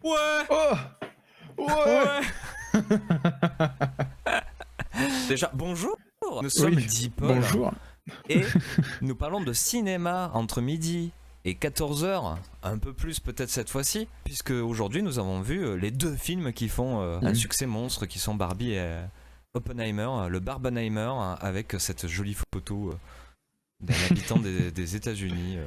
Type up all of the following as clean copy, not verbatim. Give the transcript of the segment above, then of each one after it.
Ouais, Oh ouais. ouais. Déjà, bonjour. Nous sommes Oui, Deepol bonjour. et nous parlons de cinéma entre midi et 14h, un peu plus peut-être cette fois-ci, puisque aujourd'hui nous avons vu les deux films qui font un succès monstre, qui sont Barbie et Oppenheimer, le Barbenheimer, avec cette jolie photo d'un habitant des États-Unis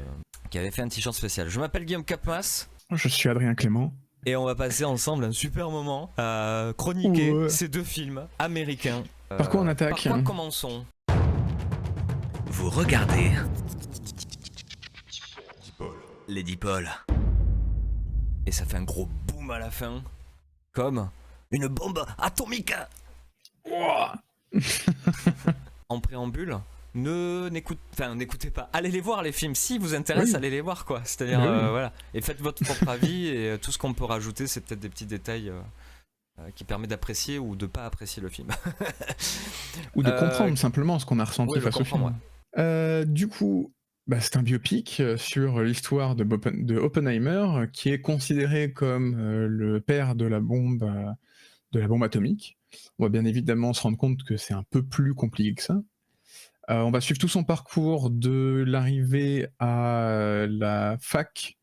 qui avait fait un t-shirt spécial. Je m'appelle Guillaume Capmas. Je suis Adrien Clément. Et on va passer ensemble un super moment à chroniquer Ouais. ces deux films américains. Par quoi on attaque? Par quoi commençons? Vous regardez les Deepol. Et ça fait un gros boom à la fin. Comme une bombe atomique. En préambule, n'écoutez pas. Allez les voir les films. Si vous intéresse, Oui. allez les voir quoi. C'est-à-dire Oui. voilà. Et faites votre propre avis. Et tout ce qu'on peut rajouter, c'est peut-être des petits détails qui permettent d'apprécier ou de pas apprécier le film. Ou de comprendre simplement ce qu'on a ressenti ouais, face au film. Ouais. Du coup, c'est un biopic sur l'histoire de Oppenheimer, qui est considéré comme le père de la bombe atomique. On va bien évidemment se rendre compte que c'est un peu plus compliqué que ça. On va suivre tout son parcours de l'arrivée à la fac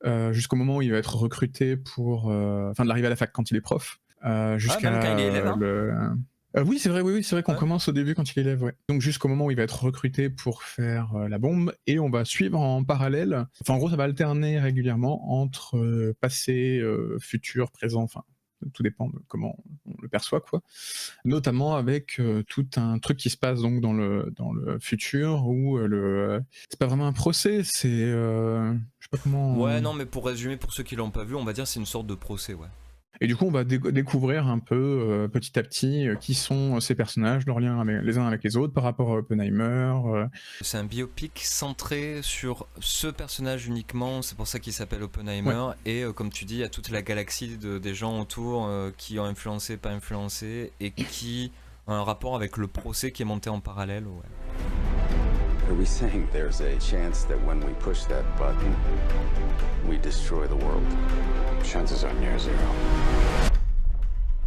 jusqu'au moment où il va être recruté pour... Enfin, de l'arrivée à la fac quand il est prof. Jusqu'à même quand il est élève, hein. oui, c'est vrai, c'est vrai qu'on Ouais. commence au début quand il est élève, ouais. Donc jusqu'au moment où il va être recruté pour faire la bombe, et on va suivre en parallèle, enfin en gros ça va alterner régulièrement entre passé, futur, présent, enfin tout dépend de comment on le perçoit, quoi. Notamment avec tout un truc qui se passe donc dans le futur où c'est pas vraiment un procès, c'est je sais pas comment. Ouais, non, mais pour résumer, pour ceux qui l'ont pas vu, on va dire c'est une sorte de procès, ouais. Et du coup, on va découvrir un peu petit à petit qui sont ces personnages, leurs liens les uns avec les autres par rapport à Oppenheimer. C'est un biopic centré sur ce personnage uniquement, c'est pour ça qu'il s'appelle Oppenheimer. Ouais. Et comme tu dis, il y a toute la galaxie des gens autour qui ont influencé, pas influencé, et qui ont un rapport avec le procès qui est monté en parallèle. Ouais. Are we saying there's a chance that when we push that button, we destroy the world? Chances are near zero.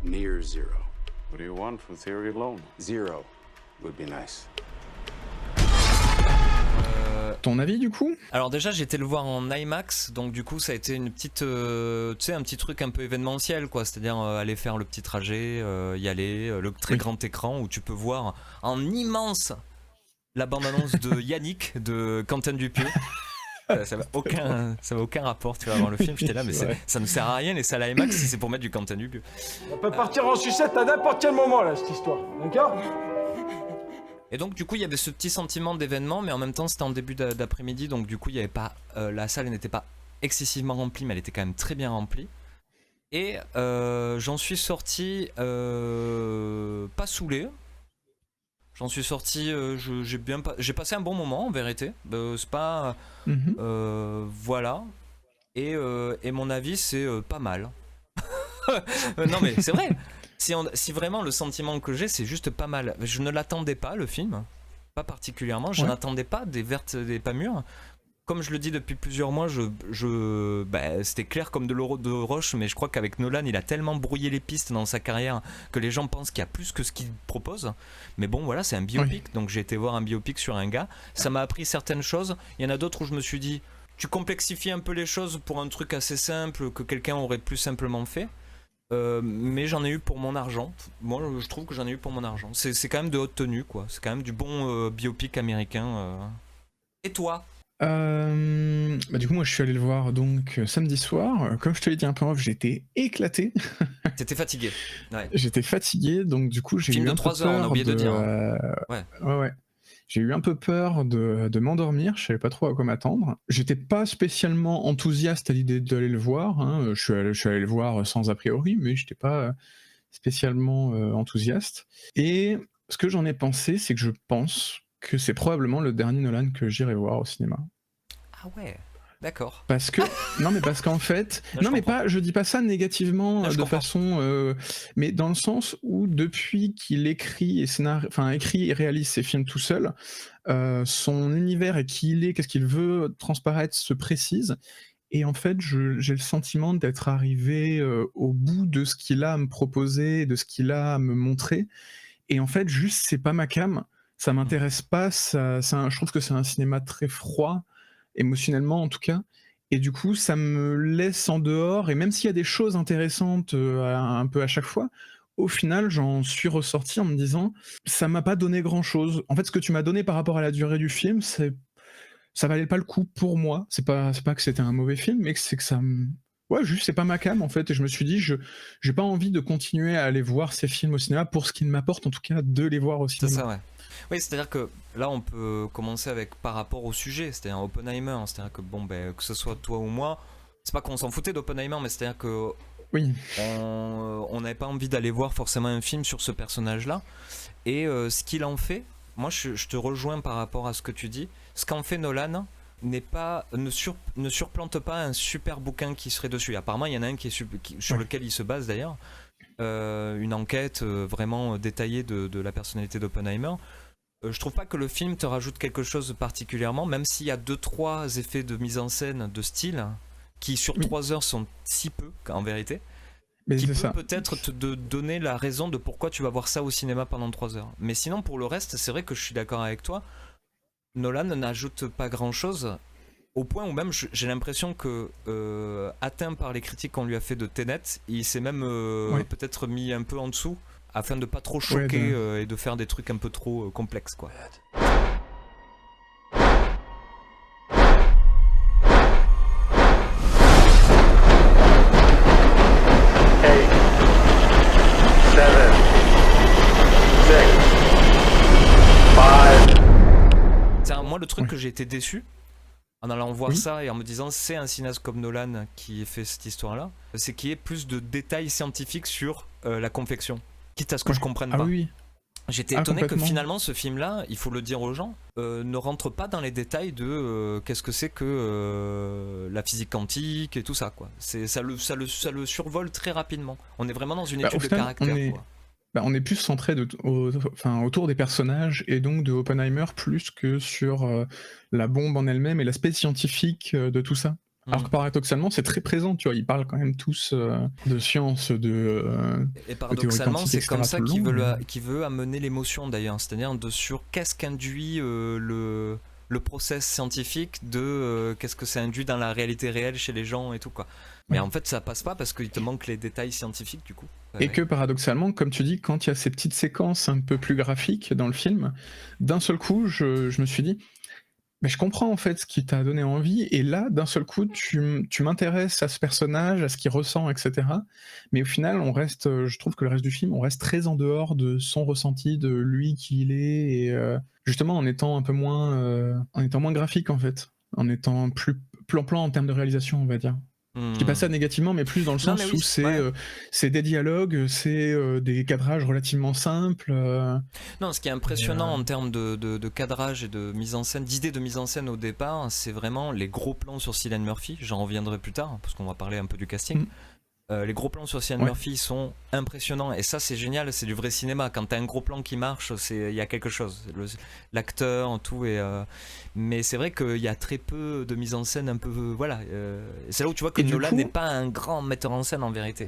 Near zero. What do you want from theory alone? Zero would be nice. Ton avis du coup? Alors déjà j'étais le voir en IMAX, donc du coup ça a été une petite, tu sais, un petit truc un peu événementiel quoi, c'est-à-dire aller faire le petit trajet, y aller, le très grand écran où tu peux voir en immense la bande-annonce de Yannick de Quentin Dupieux. Ça n'a aucun rapport, tu vas voir le film, j'étais là, mais ça ne sert à rien les salles IMAX si c'est pour mettre du Quentin Dupieux. On peut partir en sucette à n'importe quel moment là, cette histoire, d'accord? Et donc du coup il y avait ce petit sentiment d'événement, mais en même temps c'était en début d'après-midi, donc du coup il y avait pas, la salle n'était pas excessivement remplie, mais elle était quand même très bien remplie. Et j'en suis sorti pas saoulé. J'en suis sorti, j'ai passé un bon moment en vérité. C'est pas, voilà. Et mon avis c'est pas mal. Non mais c'est vrai. Si vraiment le sentiment que j'ai c'est juste pas mal. Je ne l'attendais pas le film, pas particulièrement. Je n'attendais pas des vertes des pas mûres. Comme je le dis depuis plusieurs mois, c'était clair comme de l'eau de roche, mais je crois qu'avec Nolan, il a tellement brouillé les pistes dans sa carrière que les gens pensent qu'il y a plus que ce qu'il propose. Mais bon, voilà, c'est un biopic, donc j'ai été voir un biopic sur un gars. Ça m'a appris certaines choses. Il y en a d'autres où je me suis dit, tu complexifies un peu les choses pour un truc assez simple que quelqu'un aurait plus simplement fait. Mais j'en ai eu pour mon argent. Moi, je trouve que j'en ai eu pour mon argent. C'est quand même de haute tenue, quoi. C'est quand même du bon biopic américain. Et toi ? Du coup moi je suis allé le voir donc samedi soir, comme je te l'ai dit un peu en off, j'étais éclaté. T'étais fatigué. Ouais. J'étais fatigué, donc du coup j'ai eu un peu peur. Film de 3 heures, on a oublié de dire. Hein. Ouais. J'ai eu un peu peur de m'endormir, je savais pas trop à quoi m'attendre. J'étais pas spécialement enthousiaste à l'idée d'aller le voir, hein. Je suis allé le voir sans a priori, mais j'étais pas spécialement enthousiaste. Et ce que j'en ai pensé, c'est que je pense que c'est probablement le dernier Nolan que j'irai voir au cinéma. Ah ouais, d'accord. Parce qu'en fait, je dis pas ça négativement de façon, mais dans le sens où depuis qu'il écrit et réalise ses films tout seul, son univers et qui il est, qu'est-ce qu'il veut transparaître se précise. Et en fait, j'ai le sentiment d'être arrivé au bout de ce qu'il a à me proposer, de ce qu'il a à me montrer. Et en fait, juste, c'est pas ma came. Ça m'intéresse pas. Je trouve que c'est un cinéma très froid, émotionnellement en tout cas. Et du coup, ça me laisse en dehors. Et même s'il y a des choses intéressantes un peu à chaque fois, au final, j'en suis ressorti en me disant, ça m'a pas donné grand-chose. En fait, ce que tu m'as donné par rapport à la durée du film, ça valait pas le coup pour moi. C'est pas que c'était un mauvais film, mais c'est que ça me... Ouais, juste, c'est pas ma came, en fait. Et je me suis dit, j'ai pas envie de continuer à aller voir ces films au cinéma, pour ce qu'ils m'apportent, en tout cas, de les voir au C'est cinéma. ça, ouais. Oui, c'est-à-dire que là, on peut commencer avec par rapport au sujet, c'est-à-dire Oppenheimer. C'est-à-dire que, bon, ben, que ce soit toi ou moi, c'est pas qu'on s'en foutait d'Oppenheimer, mais c'est-à-dire que Oui, on n'avait pas envie d'aller voir forcément un film sur ce personnage-là. Et ce qu'il en fait, moi je te rejoins par rapport à ce que tu dis. Ce qu'en fait Nolan ne surplante pas un super bouquin qui serait dessus. Apparemment, il y en a un sur lequel il se base d'ailleurs. Une enquête vraiment détaillée de la personnalité d'Oppenheimer. Je trouve pas que le film te rajoute quelque chose particulièrement, même s'il y a 2-3 effets de mise en scène de style qui sur 3 heures sont si peu en vérité, mais qui c'est peut ça. peut-être te donner la raison de pourquoi tu vas voir ça au cinéma pendant 3 heures. Mais sinon, pour le reste, c'est vrai que je suis d'accord avec toi. Nolan n'ajoute pas grand-chose, au point où même j'ai l'impression que, atteint par les critiques qu'on lui a fait de Tenet, il s'est même peut-être mis un peu en dessous, afin de pas trop choquer et de faire des trucs un peu trop complexes, quoi. 8, 7, 5. C'est moi le truc que j'ai été déçu en allant voir Oui. ça et en me disant c'est un cinéaste comme Nolan qui fait cette histoire-là, c'est qu'il y ait plus de détails scientifiques sur la confection, quitte à ce que je comprenne Ah pas. oui. J'étais étonné que Complètement. finalement ce film-là, il faut le dire aux gens, ne rentre pas dans les détails de qu'est-ce que c'est que la physique quantique et tout ça, quoi. Ça le survole très rapidement. On est vraiment dans une étude Au de final, caractère, quoi. on est plus centré autour des personnages et donc de Oppenheimer plus que sur la bombe en elle-même et l'aspect scientifique de tout ça. Alors que paradoxalement, c'est très présent, tu vois, ils parlent quand même tous de science, Et paradoxalement, quantiques, c'est etc. comme ça tout le long, qu'il veut amener l'émotion d'ailleurs, c'est-à-dire sur qu'est-ce qu'induit le process scientifique de qu'est-ce que ça induit dans la réalité réelle chez les gens et tout, quoi. Mais en fait, ça passe pas parce qu'il te manque les détails scientifiques du coup. Et que paradoxalement, comme tu dis, quand il y a ces petites séquences un peu plus graphiques dans le film, d'un seul coup, je me suis dit, mais je comprends en fait ce qui t'a donné envie, et là, d'un seul coup, tu m'intéresses à ce personnage, à ce qu'il ressent, etc. Mais au final, je trouve que le reste du film, on reste très en dehors de son ressenti, de lui qui il est, et justement en étant un peu moins graphique en fait, en étant plus plan-plan en termes de réalisation, on va dire. Je dis pas ça négativement, mais plus dans le Non, sens mais où oui, c'est des dialogues, c'est des cadrages relativement simples. Non, ce qui est impressionnant en termes de cadrage et de mise en scène, d'idées de mise en scène au départ, c'est vraiment les gros plans sur Cillian Murphy. J'en reviendrai plus tard parce qu'on va parler un peu du casting. Les gros plans sur Cillian Murphy sont impressionnants et ça c'est génial, c'est du vrai cinéma. Quand t'as un gros plan qui marche, il y a quelque chose. L'acteur, tout mais c'est vrai qu'il y a très peu de mise en scène un peu c'est là où tu vois que Nolan n'est pas un grand metteur en scène en vérité.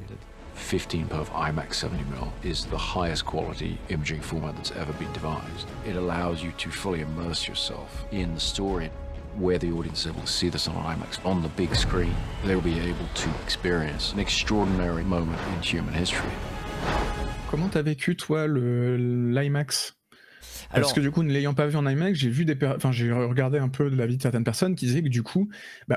15 of IMAX 70mm is the highest quality imaging format that's ever been devised. It allows you to fully immerse yourself in the story. Where the audience is able to see this on IMAX on the big screen, they'll be able to experience an extraordinary moment in human history. Comment t'as vécu toi l'IMAX ? Parce Alors, que du coup, ne l'ayant pas vu en IMAX, j'ai regardé un peu de l'avis de certaines personnes qui disaient que du coup,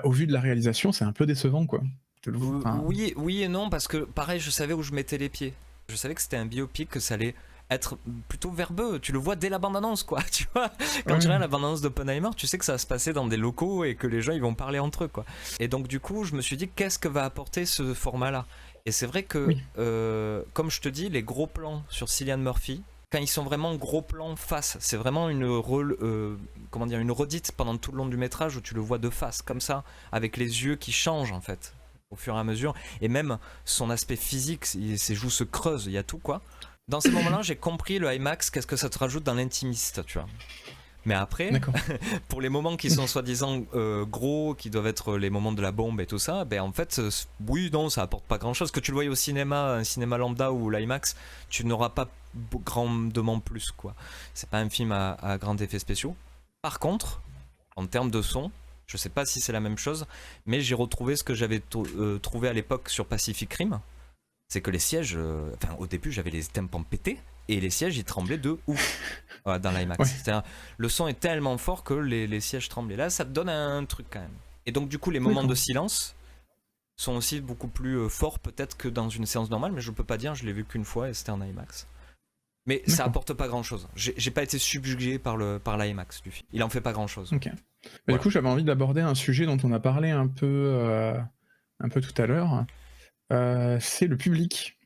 au vu de la réalisation, c'est un peu décevant, quoi. oui et non, parce que pareil, je savais où je mettais les pieds. Je savais que c'était un biopic, que ça allait être plutôt verbeux. Tu le vois dès la bande-annonce, quoi. Tu vois, quand tu regardes la bande-annonce d'Oppenheimer, tu sais que ça va se passer dans des locaux et que les gens ils vont parler entre eux, quoi. Et donc du coup, je me suis dit qu'est-ce que va apporter ce format-là. Et c'est vrai que, comme je te dis, les gros plans sur Cillian Murphy, quand ils sont vraiment gros plans face, c'est vraiment une redite pendant tout le long du métrage où tu le vois de face, comme ça, avec les yeux qui changent en fait au fur et à mesure, et même son aspect physique, ses joues se creusent, il y a tout, quoi. Dans ces moments-là, j'ai compris le IMAX, qu'est-ce que ça te rajoute dans l'intimiste, tu vois. Mais après, D'accord. pour les moments qui sont soi-disant gros, qui doivent être les moments de la bombe et tout ça, ben en fait, oui, non, ça apporte pas grand-chose. Que tu le voyes au cinéma, un cinéma lambda ou l'IMAX, tu n'auras pas grandement plus, quoi. C'est pas un film à grands effets spéciaux. Par contre, en termes de son, je sais pas si c'est la même chose, mais j'ai retrouvé ce que j'avais trouvé à l'époque sur Pacific Rim. C'est que les sièges, enfin au début j'avais les tympans pétés et les sièges ils tremblaient de ouf dans l'IMAX. Ouais. C'est-à-dire, le son est tellement fort que les sièges tremblaient. Là ça te donne un truc quand même. Et donc du coup les moments D'accord. de silence sont aussi beaucoup plus forts peut-être que dans une séance normale, mais je peux pas dire, je l'ai vu qu'une fois et c'était en IMAX. Mais ça D'accord. apporte pas grand chose. J'ai pas été subjugué par l'IMAX du film. Il en fait pas grand chose. Ok. Voilà. Du coup, j'avais envie d'aborder un sujet dont on a parlé un peu tout à l'heure. C'est le public.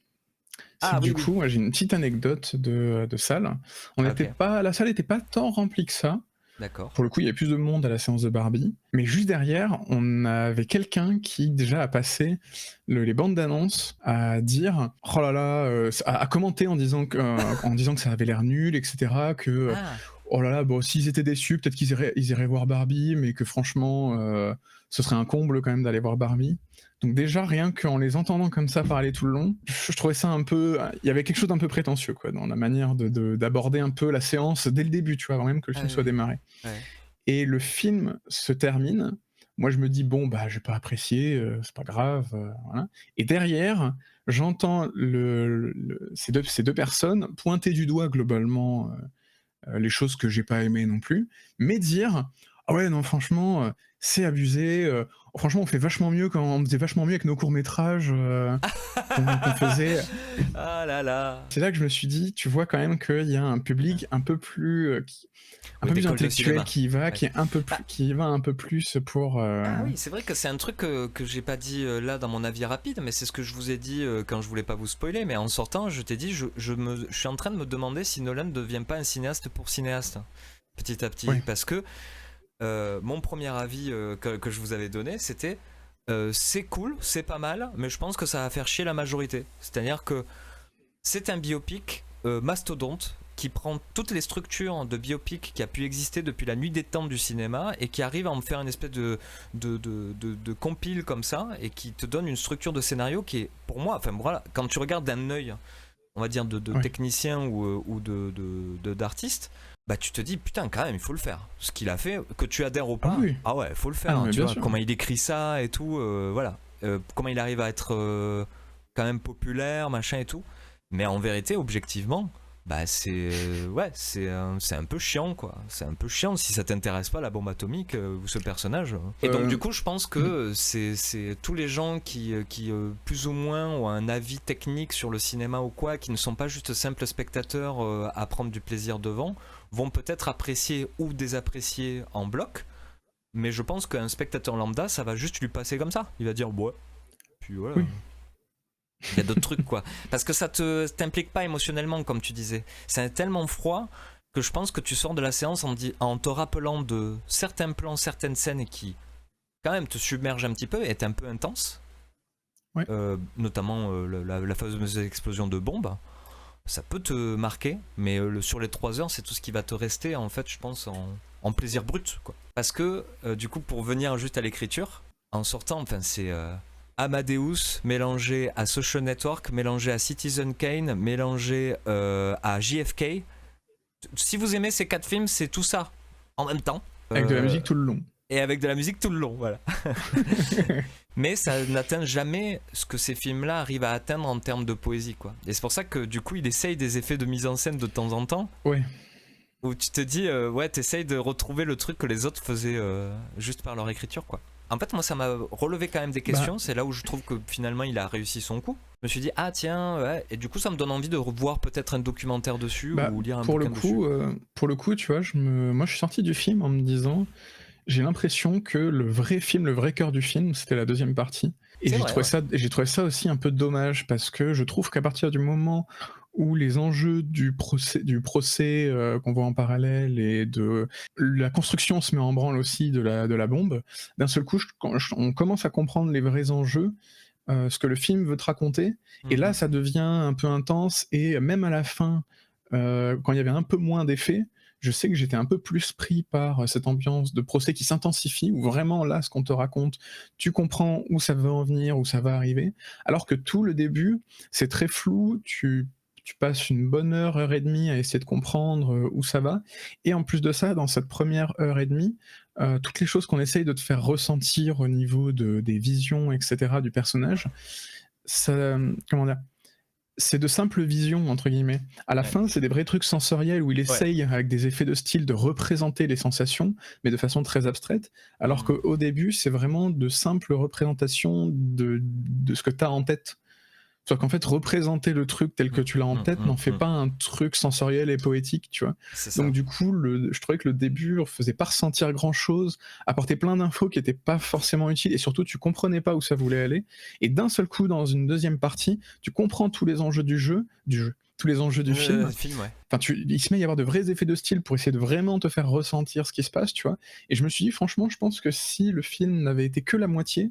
Ah, Du oui, coup, moi, j'ai une petite anecdote de salle. Ok. La salle n'était pas tant remplie que ça. D'accord. Pour le coup, il y a plus de monde à la séance de Barbie. Mais juste derrière, on avait quelqu'un qui déjà a passé les bandes d'annonce à dire oh là là, à commenter en disant que ça avait l'air nul, etc. Que Ah, oh là là, bon, s'ils étaient déçus, peut-être qu'ils iraient voir Barbie, mais que franchement, ce serait un comble quand même d'aller voir Barbie. Donc déjà, rien qu'en les entendant comme ça parler tout le long, je trouvais ça un peu... Il y avait quelque chose d'un peu prétentieux, quoi, dans la manière d'aborder un peu la séance dès le début, tu vois, avant même que le film soit oui. démarré. Ouais. Et le film se termine, moi je me dis, bon, bah, je vais pas apprécier, c'est pas grave, voilà. Et derrière, j'entends ces deux personnes pointer du doigt globalement les choses que j'ai pas aimées non plus, mais dire ah ouais non franchement c'est abusé, franchement on fait vachement mieux quand on faisait vachement mieux avec nos courts-métrages qu'on faisait. Ah là là. C'est là que je me suis dit tu vois quand même qu'il y a un public un peu plus un Oui, peu plus d'école de intellectuel cinéma. qui y va, Ouais. qui est un peu plus, qui y va un peu plus pour Ah oui, c'est vrai que c'est un truc que j'ai pas dit là dans mon avis rapide, mais c'est ce que je vous ai dit quand je voulais pas vous spoiler, mais en sortant, je t'ai dit, je suis en train de me demander si Nolan ne devient pas un cinéaste pour cinéaste, petit à petit, Ouais. parce que mon premier avis que je vous avais donné, c'était c'est cool, c'est pas mal, mais je pense que ça va faire chier la majorité. C'est-à-dire que c'est un biopic mastodonte qui prend toutes les structures de biopic qui a pu exister depuis la nuit des temps du cinéma et qui arrive à en faire une espèce de compile comme ça et qui te donne une structure de scénario qui est, pour moi, enfin voilà, quand tu regardes d'un œil, on va dire de Ouais. technicien ou d'artiste, bah tu te dis putain quand même il faut le faire. Ce qu'il a fait, que tu adhères ou pas, Ah oui. ah ouais, il faut le faire. Ah, Hein, mais tu bien vois sûr. comment il écrit ça et tout, voilà. Comment il arrive à être quand même populaire, machin et tout. Mais en vérité, objectivement, bah c'est ouais, c'est un peu chiant quoi. C'est un peu chiant si ça t'intéresse pas la bombe atomique ou ce personnage. Et donc du coup, je pense que c'est tous les gens qui plus ou moins ont un avis technique sur le cinéma ou quoi, qui ne sont pas juste simples spectateurs à prendre du plaisir devant, vont peut-être apprécier ou désapprécier en bloc. Mais je pense qu'un spectateur lambda, ça va juste lui passer comme ça. Il va dire ouais. Puis voilà. Oui. Il y a d'autres trucs quoi. Parce que ça t'implique pas émotionnellement comme tu disais. C'est tellement froid que je pense que tu sors de la séance en te rappelant de certains plans, certaines scènes qui quand même te submergent un petit peu et est un peu intense. Ouais. Notamment la fameuse explosion de bombe. Ça peut te marquer, mais sur les 3 heures, c'est tout ce qui va te rester en fait, je pense, en plaisir brut quoi. Parce que du coup, pour venir juste à l'écriture, en sortant, enfin c'est Amadeus mélangé à Social Network, mélangé à Citizen Kane, mélangé à JFK. Si vous aimez ces 4 films, c'est tout ça en même temps. Avec de la musique tout le long. Et avec de la musique tout le long, voilà. Mais ça n'atteint jamais ce que ces films-là arrivent à atteindre en termes de poésie, quoi. Et c'est pour ça que du coup, il essaye des effets de mise en scène de temps en temps. Ouais. Où tu te dis, ouais, t'essayes de retrouver le truc que les autres faisaient juste par leur écriture, quoi. En fait, moi, ça m'a relevé quand même des questions. C'est là où je trouve que finalement, il a réussi son coup. Je me suis dit, ah tiens, ouais. Et du coup, ça me donne envie de revoir peut-être un documentaire dessus ou lire un bouquin dessus. Pour le coup, tu vois, moi, je suis sorti du film en me disant, j'ai l'impression que le vrai cœur du film, c'était la deuxième partie. Et j'ai trouvé ça aussi un peu dommage parce que je trouve qu'à partir du moment où les enjeux du procès qu'on voit en parallèle et de la construction se met en branle aussi de la bombe, d'un seul coup, on commence à comprendre les vrais enjeux, ce que le film veut te raconter, et là, ça devient un peu intense, et même à la fin, quand il y avait un peu moins d'effets, je sais que j'étais un peu plus pris par cette ambiance de procès qui s'intensifie, où vraiment là, ce qu'on te raconte, tu comprends où ça va en venir, où ça va arriver, alors que tout le début, c'est très flou, tu passes une bonne heure et demie à essayer de comprendre où ça va, et en plus de ça, dans cette première heure et demie, toutes les choses qu'on essaye de te faire ressentir au niveau des visions, etc., du personnage, ça, comment dire, c'est de simples visions, entre guillemets. À la Ouais. fin, c'est des vrais trucs sensoriels où il essaye, avec des effets de style, de représenter les sensations, mais de façon très abstraite, alors Mhm. qu'au début, c'est vraiment de simples représentations de ce que tu as en tête. Sauf qu'en fait, représenter le truc tel que tu l'as en tête n'en fait pas un truc sensoriel et poétique, tu vois. C'est ça. Donc du coup, je trouvais que le début ne faisait pas ressentir grand-chose, apportait plein d'infos qui n'étaient pas forcément utiles, et surtout, tu comprenais pas où ça voulait aller. Et d'un seul coup, dans une deuxième partie, tu comprends tous les enjeux du jeu, tous les enjeux du film. Ouais. Enfin, il se met à y avoir de vrais effets de style pour essayer de vraiment te faire ressentir ce qui se passe, tu vois. Et je me suis dit, franchement, je pense que si le film n'avait été que la moitié,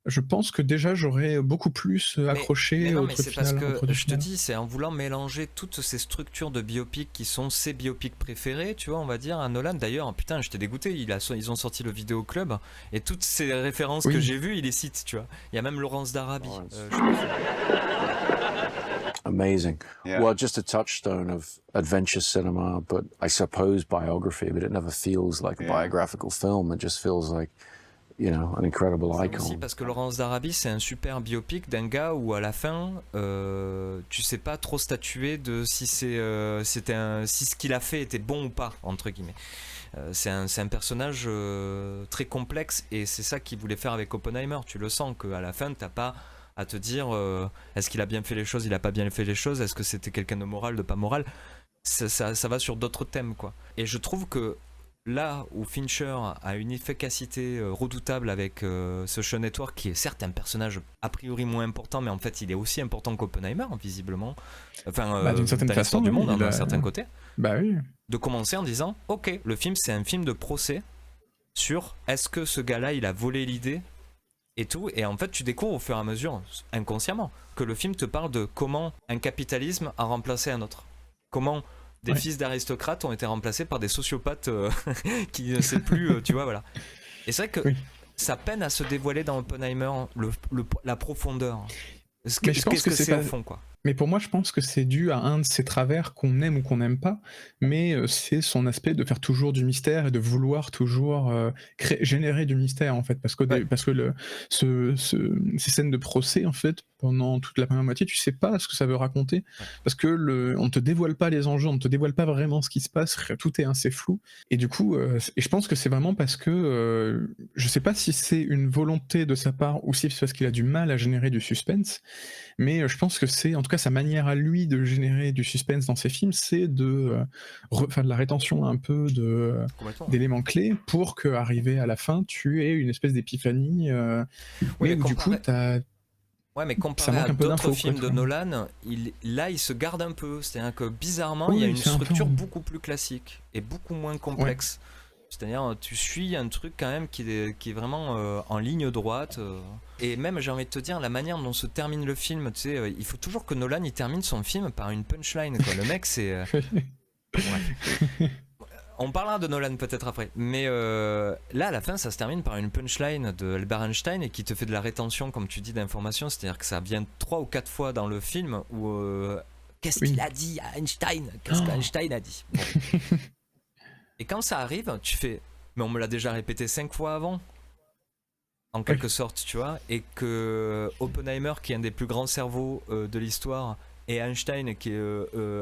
je pense que déjà j'aurais beaucoup plus accroché mais non, au mais truc c'est parce final, au que produit je te final. dis, c'est en voulant mélanger toutes ces structures de biopic qui sont ses biopics préférés, tu vois, on va dire, à Nolan. D'ailleurs, putain, j'étais dégoûté, ils ont sorti le Vidéo Club et toutes ces références Oui. que j'ai vues, il les cite, tu vois. Il y a même Laurence d'Arabie. Amazing. Yeah. Well, just a touchstone of adventure cinema, but I suppose biography, but it never feels like a Yeah. biographical film. It just feels like, you know, an incredible Ça icon. aussi parce que Laurence d'Arabie, c'est un super biopic d'un gars où à la fin, tu sais pas trop statuer de si si ce qu'il a fait était bon ou pas, entre guillemets. C'est un personnage très complexe et c'est ça qu'il voulait faire avec Oppenheimer. Tu le sens qu'à la fin, t'as pas à te dire est-ce qu'il a bien fait les choses, il a pas bien fait les choses, est-ce que c'était quelqu'un de moral, de pas moral. Ça va sur d'autres thèmes, quoi. Et je trouve que là où Fincher a une efficacité redoutable avec Social Network, qui est certes un personnage a priori moins important, mais en fait il est aussi important qu'Oppenheimer, visiblement. Enfin, D'une certaine dans l'histoire façon, du oui, monde, il d'un a- certain côté. Bah oui. De commencer en disant ok, le film c'est un film de procès sur est-ce que ce gars-là il a volé l'idée et tout, et en fait tu découvres au fur et à mesure, inconsciemment, que le film te parle de comment un capitalisme a remplacé un autre. Comment des fils d'aristocrates ont été remplacés par des sociopathes qui ne sait plus, tu vois, voilà. Et c'est vrai que ça peine à se dévoiler dans Oppenheimer, la profondeur. Mais je pense Qu'est-ce que que c'est c'est pas- au fond, quoi. Mais pour moi, je pense que c'est dû à un de ses travers qu'on aime ou qu'on n'aime pas, mais c'est son aspect de faire toujours du mystère et de vouloir toujours générer du mystère, en fait. Parce que, ces scènes de procès, en fait, pendant toute la première moitié, tu sais pas ce que ça veut raconter, parce que on te dévoile pas les enjeux, on te dévoile pas vraiment ce qui se passe, tout est assez flou. Et du coup, et je pense que c'est vraiment parce que, je sais pas si c'est une volonté de sa part ou si c'est parce qu'il a du mal à générer du suspense, mais je pense que c'est, en tout cas, sa manière à lui de générer du suspense dans ses films, c'est de la rétention un peu Complètement. d'éléments clés pour qu'arrivé à la fin, tu aies une espèce d'épiphanie. Oui, mais mais du coup, Ouais, mais Ça comparé manque à un peu d'autres d'infos, films quoi, de tu vois. Nolan, il se garde un peu. C'est-à-dire que bizarrement, Oui, il y a une c'est un peu structure en- beaucoup plus classique et beaucoup moins complexe. C'est-à-dire, tu suis un truc quand même qui est vraiment en ligne droite. Et même, j'ai envie de te dire, la manière dont se termine le film, tu sais, il faut toujours que Nolan il termine son film par une punchline, quoi. Le mec, c'est. Ouais. On parlera de Nolan peut-être après, mais là à la fin ça se termine par une punchline de Albert Einstein et qui te fait de la rétention, comme tu dis, d'informations, c'est-à-dire que ça vient 3 ou 4 fois dans le film où qu'est-ce qu'il a dit à Einstein, qu'est-ce qu'Einstein a dit. Bon. Et quand ça arrive, tu fais, mais on me l'a déjà répété 5 fois avant, en quelque sorte, tu vois, et que Oppenheimer, qui est un des plus grands cerveaux de l'histoire, et Einstein, qui est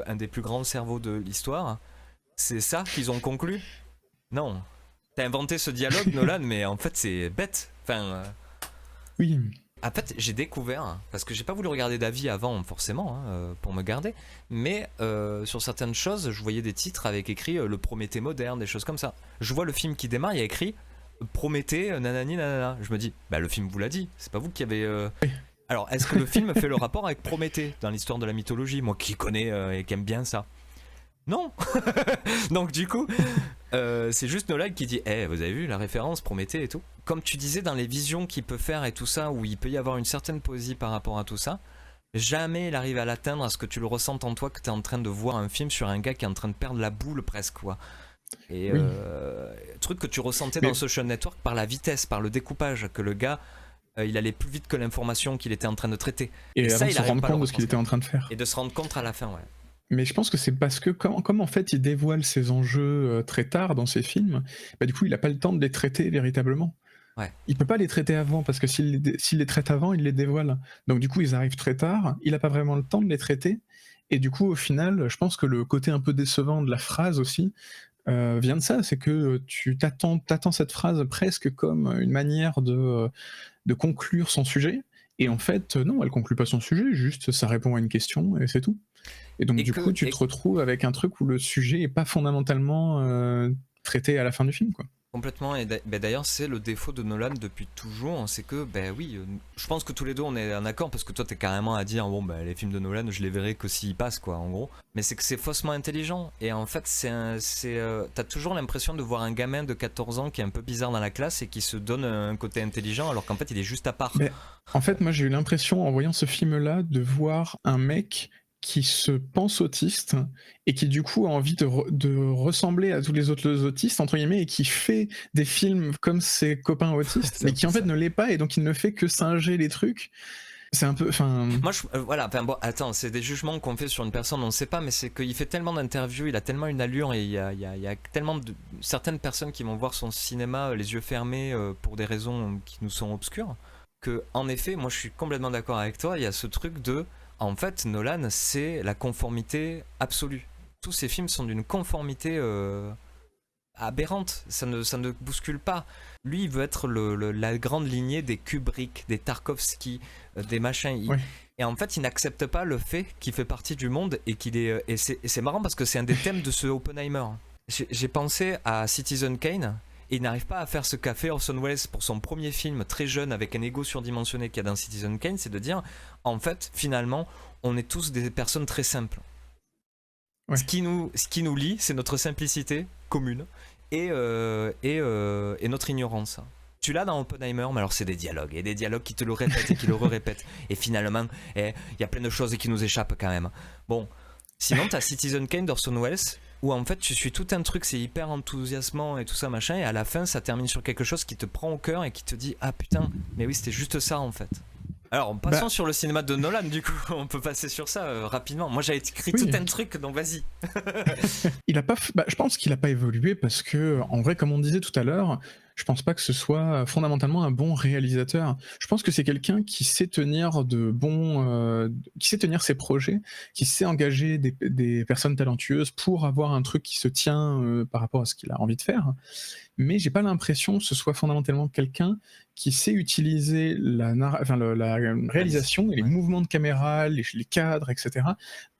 un des plus grands cerveaux de l'histoire, c'est ça qu'ils ont conclu? Non. T'as inventé ce dialogue, Nolan, mais en fait c'est bête. Enfin, Oui. en fait, j'ai découvert, parce que j'ai pas voulu regarder d'avis avant, forcément, pour me garder, mais sur certaines choses, je voyais des titres avec écrit le Prométhée moderne, des choses comme ça. Je vois le film qui démarre, il y a écrit Prométhée, nanani, nanana. Je me dis, bah le film vous l'a dit, c'est pas vous qui avez. Alors, est-ce que le film fait le rapport avec Prométhée dans l'histoire de la mythologie, moi qui connais et qui aime bien ça? Non. Donc du coup, c'est juste Nolan qui dit vous avez vu la référence Prométhée et tout. Comme tu disais dans les visions qu'il peut faire et tout ça, où il peut y avoir une certaine poésie par rapport à tout ça, Jamais il arrive à l'atteindre, à ce que tu le ressentes en toi, que tu es en train de voir un film sur un gars qui est en train de perdre la boule presque, quoi. Et Oui. truc que tu ressentais Mais- dans Social Network par la vitesse, par le découpage, que le gars, il allait plus vite que l'information qu'il était en train de traiter. Et, Et avant ça, de il se arrive rendre pas à le compte de ce qu'il était en train de faire. Et de se rendre compte à la fin, ouais. Mais je pense que c'est parce que comme en fait il dévoile ses enjeux très tard dans ses films, bah du coup il n'a pas le temps de les traiter véritablement. Ouais. Il peut pas les traiter avant parce que s'il les traite avant, il les dévoile. Donc du coup ils arrivent très tard, il n'a pas vraiment le temps de les traiter. Et du coup au final, je pense que le côté un peu décevant de la phrase aussi vient de ça, c'est que tu t'attends cette phrase presque comme une manière de conclure son sujet. Et en fait, non, elle conclut pas son sujet, juste ça répond à une question et c'est tout. Et donc Et du que- coup, tu et- te retrouves avec un truc où le sujet est pas fondamentalement traité à la fin du film, quoi. Complètement, et d'ailleurs c'est le défaut de Nolan depuis toujours, c'est que ben oui, je pense que tous les deux on est en accord, parce que toi t'es carrément à dire bon ben les films de Nolan je les verrai que s'ils passent, quoi, en gros, mais c'est que c'est faussement intelligent, et en fait t'as toujours l'impression de voir un gamin de 14 ans qui est un peu bizarre dans la classe et qui se donne un côté intelligent alors qu'en fait il est juste à part. Mais en fait, moi j'ai eu l'impression en voyant ce film-là de voir un mec qui se pense autiste et qui du coup a envie de ressembler à tous les autres autistes entre guillemets et qui fait des films comme ses copains autistes C'est mais un qui en peu fait ça. ne l'est pas et donc il ne fait que singer les trucs. C'est un peu, enfin. Moi, voilà, enfin bon, attends, c'est des jugements qu'on fait sur une personne, on ne sait pas, mais c'est qu'il fait tellement d'interviews, il a tellement une allure, et il y a tellement de certaines personnes qui vont voir son cinéma les yeux fermés pour des raisons qui nous sont obscures, que en effet, moi je suis complètement d'accord avec toi, il y a ce truc de, en fait, Nolan, c'est la conformité absolue. Tous ces films sont d'une conformité aberrante, ça ne bouscule pas. Lui, il veut être la grande lignée des Kubrick, des Tarkovsky, des machins. Ouais. Et en fait, il n'accepte pas le fait qu'il fait partie du monde et qu'il est. Et c'est marrant parce que c'est un des thèmes de ce Oppenheimer. J'ai pensé à Citizen Kane. Et il n'arrive pas à faire ce qu'a fait Orson Welles pour son premier film très jeune avec un ego surdimensionné qu'il y a dans Citizen Kane, c'est de dire, en fait, finalement, on est tous des personnes très simples. Ouais. Ce qui nous lie, c'est notre simplicité commune et notre ignorance. Tu l'as dans Oppenheimer, mais alors c'est des dialogues, et des dialogues qui te le répètent et qui le répètent. Et finalement, il y a plein de choses qui nous échappent quand même. Bon, sinon t'as Citizen Kane d'Orson Welles, où en fait tu suis tout un truc, c'est hyper enthousiasmant et tout ça machin, et à la fin ça termine sur quelque chose qui te prend au cœur et qui te dit ah putain, mais oui c'était juste ça en fait. Alors passons sur le cinéma de Nolan, du coup on peut passer sur ça rapidement. Moi j'avais écrit Oui. tout un truc, donc vas-y. Il a pas, je pense qu'il a pas évolué parce que, en vrai, comme on disait tout à l'heure, je pense pas que ce soit fondamentalement un bon réalisateur. Je pense que c'est quelqu'un qui sait tenir qui sait tenir ses projets, qui sait engager des personnes talentueuses pour avoir un truc qui se tient par rapport à ce qu'il a envie de faire. Mais j'ai pas l'impression que ce soit fondamentalement quelqu'un qui sait utiliser la réalisation et les Ouais. mouvements de caméra, les cadres, etc.,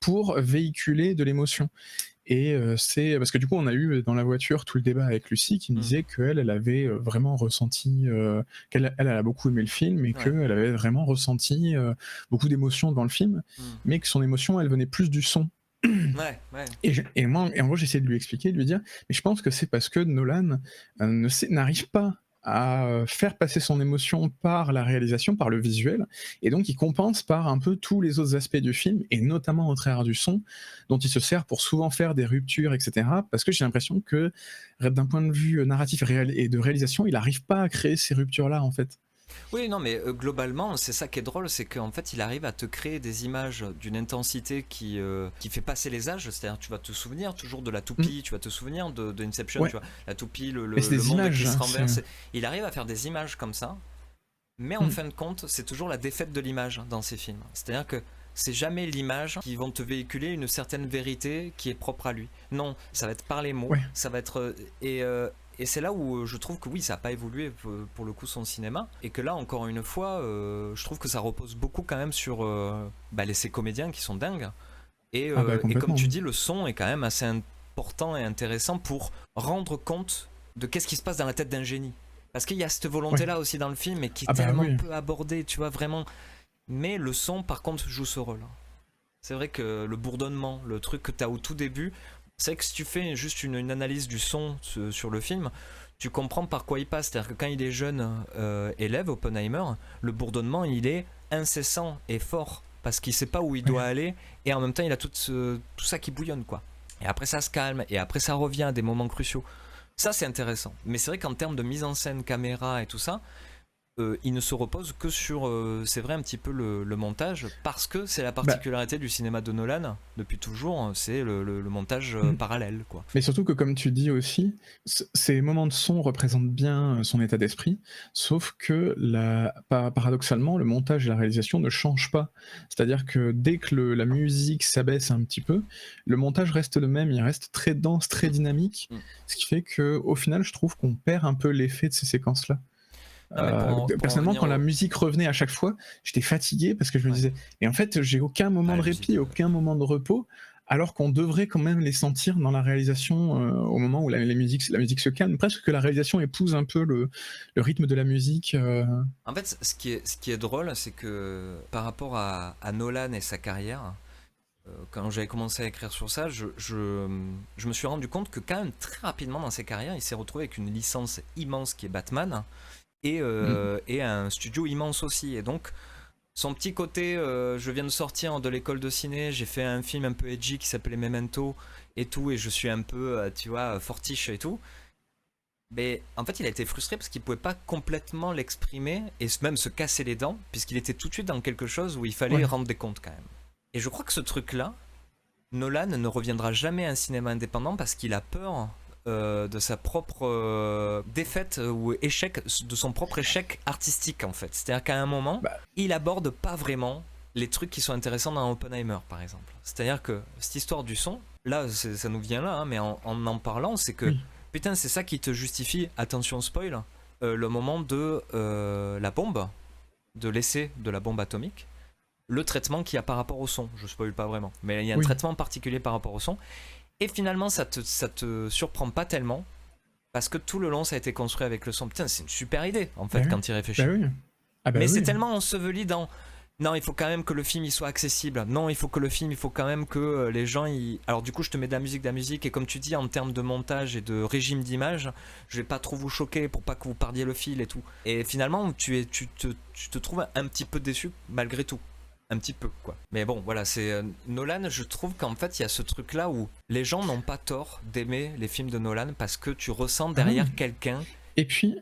pour véhiculer de l'émotion. Et c'est parce que du coup, on a eu dans la voiture tout le débat avec Lucie qui me disait qu'elle avait vraiment ressenti, qu'elle a beaucoup aimé le film et Ouais. qu'elle avait vraiment ressenti beaucoup d'émotions dans le film, mais que son émotion, elle venait plus du son. Ouais. Et moi, en gros, j'essaie de lui expliquer, de lui dire, mais je pense que c'est parce que Nolan n'arrive pas à faire passer son émotion par la réalisation, par le visuel, et donc il compense par un peu tous les autres aspects du film, et notamment au travers du son, dont il se sert pour souvent faire des ruptures, etc. Parce que j'ai l'impression que, d'un point de vue narratif et de réalisation, il n'arrive pas à créer ces ruptures-là, en fait. Oui, non, mais globalement, c'est ça qui est drôle, c'est qu'en fait, il arrive à te créer des images d'une intensité qui fait passer les âges. C'est-à-dire, tu vas te souvenir toujours de la toupie, tu vas te souvenir de Inception, Ouais. tu vois, la toupie, le Mais c'est des monde images, qui se hein, renverse. Il arrive à faire des images comme ça, mais en Mm. fin de compte, c'est toujours la défaite de l'image dans ces films. C'est-à-dire que c'est jamais l'image qui vont te véhiculer une certaine vérité qui est propre à lui. Non, ça va être par les mots, Ouais. ça va être et c'est là où je trouve que oui, ça n'a pas évolué pour le coup son cinéma, et que là encore une fois, je trouve que ça repose beaucoup quand même sur ces comédiens qui sont dingues, et comme complètement. tu dis, le son est quand même assez important et intéressant pour rendre compte de qu'est-ce qui se passe dans la tête d'un génie. Parce qu'il y a cette volonté-là aussi dans le film, mais qui est tellement oui. peu abordée, tu vois, vraiment. Mais le son, par contre, joue ce rôle. C'est vrai que le bourdonnement, le truc que tu as au tout début, c'est vrai que si tu fais juste une analyse du son sur le film, tu comprends par quoi il passe. C'est-à-dire que quand il est jeune élève, Oppenheimer, le bourdonnement, il est incessant et fort. parce qu'il sait pas où il doit aller, et en même temps il a tout ça qui bouillonne, quoi. Et après ça se calme, et après ça revient à des moments cruciaux. Ça c'est intéressant. Mais c'est vrai qu'en termes de mise en scène, caméra et tout ça, il ne se repose que sur, c'est vrai, un petit peu le montage, parce que c'est la particularité du cinéma de Nolan, depuis toujours, c'est le montage parallèle, quoi. Mais surtout que, comme tu dis aussi, ces moments de son représentent bien son état d'esprit, sauf que paradoxalement, le montage et la réalisation ne changent pas. C'est-à-dire que dès que la musique s'abaisse un petit peu, le montage reste le même, il reste très dense, très dynamique, ce qui fait qu'au final, je trouve qu'on perd un peu l'effet de ces séquences-là. Personnellement, quand la musique revenait à chaque fois, j'étais fatigué parce que je me disais, et en fait, j'ai aucun moment de répit, aucun moment de repos, alors qu'on devrait quand même les sentir dans la réalisation au moment où la musique se calme, presque que la réalisation épouse un peu le rythme de la musique. En fait, ce qui est drôle, c'est que par rapport à Nolan et sa carrière, quand j'avais commencé à écrire sur ça, je me suis rendu compte que quand même très rapidement dans ses carrières, il s'est retrouvé avec une licence immense qui est Batman, et un studio immense aussi. Et donc, son petit côté, je viens de sortir de l'école de ciné, j'ai fait un film un peu edgy qui s'appelait Memento et tout, et je suis un peu, tu vois, fortiche et tout. Mais en fait, il a été frustré parce qu'il pouvait pas complètement l'exprimer et même se casser les dents, puisqu'il était tout de suite dans quelque chose où il fallait rendre des comptes quand même. Et je crois que ce truc-là, Nolan ne reviendra jamais à un cinéma indépendant parce qu'il a peur de sa propre défaite ou échec, de son propre échec artistique en fait. C'est-à-dire qu'à un moment, il aborde pas vraiment les trucs qui sont intéressants dans Oppenheimer par exemple. C'est-à-dire que cette histoire du son, là ça nous vient là, hein, mais en parlant, c'est que putain, c'est ça qui te justifie, attention spoil, le moment de la bombe, de l'essai de la bombe atomique, le traitement qu'il y a par rapport au son. Je spoil pas vraiment, mais il y a un traitement particulier par rapport au son. Et finalement, ça te surprend pas tellement, parce que tout le long, ça a été construit avec le son. Putain, c'est une super idée, en fait, quand tu y réfléchis. Mais c'est tellement enseveli dans... Non, il faut quand même que le film il soit accessible. Non, il faut quand même que les gens... Alors du coup, je te mets de la musique, et comme tu dis, en termes de montage et de régime d'image, je vais pas trop vous choquer pour pas que vous perdiez le fil et tout. Et finalement, tu te trouves un petit peu déçu, malgré tout. Un petit peu, quoi. Mais bon, voilà, c'est Nolan, je trouve qu'en fait, il y a ce truc-là où les gens n'ont pas tort d'aimer les films de Nolan parce que tu ressens derrière quelqu'un et puis